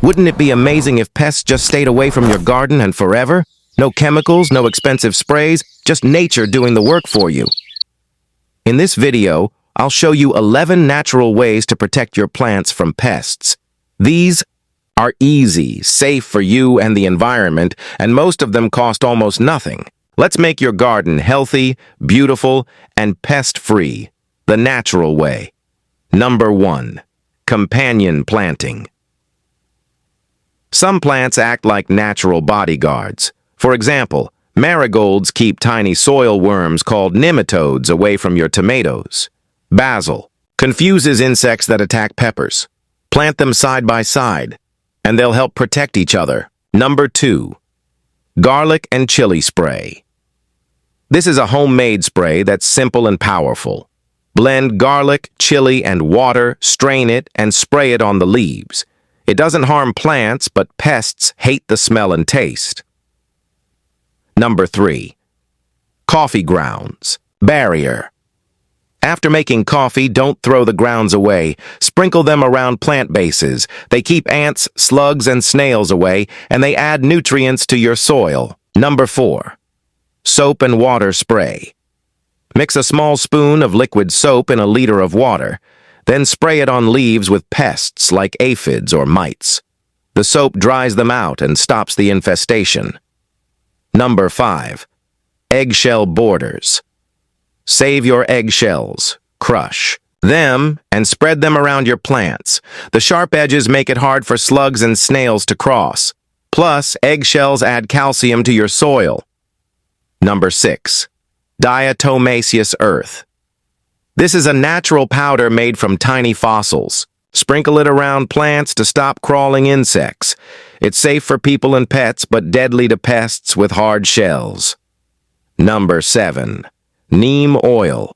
Wouldn't it be amazing if pests just stayed away from your garden and forever? No chemicals, no expensive sprays, just nature doing the work for you. In this video, I'll show you 11 natural ways to protect your plants from pests. These are easy, safe for you and the environment, and most of them cost almost nothing. Let's make your garden healthy, beautiful, and pest-free, the natural way. Number 1. Companion planting. Some plants act like natural bodyguards. For example, marigolds keep tiny soil worms called nematodes away from your tomatoes. Basil confuses insects that attack peppers. Plant them side by side, and they'll help protect each other. Number 2. Garlic and chili spray. This is a homemade spray that's simple and powerful. Blend garlic, chili, and water, strain it, and spray it on the leaves. It doesn't harm plants, but pests hate the smell and taste. Number 3. Coffee grounds. Barrier. After making coffee, don't throw the grounds away. Sprinkle them around plant bases. They keep ants, slugs, and snails away, and they add nutrients to your soil. Number 4. Soap and water spray. Mix a small spoon of liquid soap in a liter of water. Then spray it on leaves with pests like aphids or mites. The soap dries them out and stops the infestation. Number 5. Eggshell borders. Save your eggshells. Crush them and spread them around your plants. The sharp edges make it hard for slugs and snails to cross. Plus, eggshells add calcium to your soil. Number 6. Diatomaceous Earth. This is a natural powder made from tiny fossils. Sprinkle it around plants to stop crawling insects. It's safe for people and pets, but deadly to pests with hard shells. Number 7. Neem oil.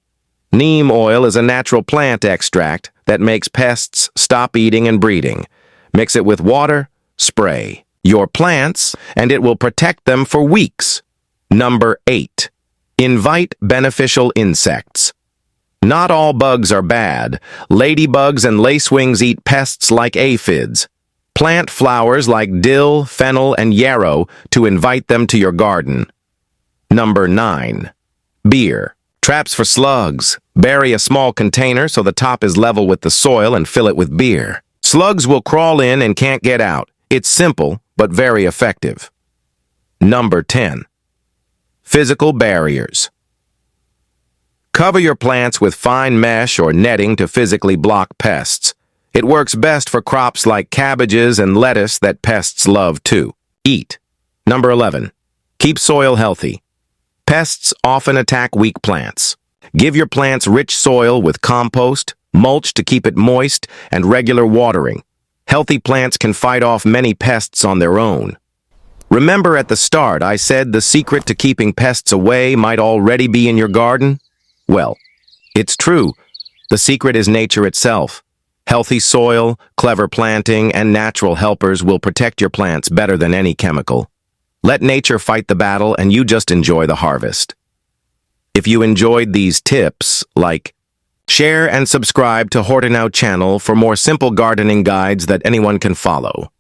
Neem oil is a natural plant extract that makes pests stop eating and breeding. Mix it with water, spray your plants, and it will protect them for weeks. Number 8. Invite beneficial insects. Not all bugs are bad. Ladybugs and lacewings eat pests like aphids. Plant flowers like dill, fennel, and yarrow to invite them to your garden. Number 9. Beer. Traps for slugs. Bury a small container so the top is level with the soil and fill it with beer. Slugs will crawl in and can't get out. It's simple, but very effective. Number 10. Physical barriers. Cover your plants with fine mesh or netting to physically block pests. It works best for crops like cabbages and lettuce that pests love too. Eat. Number 11. Keep soil healthy. Pests often attack weak plants. Give your plants rich soil with compost, mulch to keep it moist, and regular watering. Healthy plants can fight off many pests on their own. Remember at the start I said the secret to keeping pests away might already be in your garden? Well, it's true. The secret is nature itself. Healthy soil, clever planting, and natural helpers will protect your plants better than any chemical. Let nature fight the battle and you just enjoy the harvest. If you enjoyed these tips, share and subscribe to HORTIKNOW channel for more simple gardening guides that anyone can follow.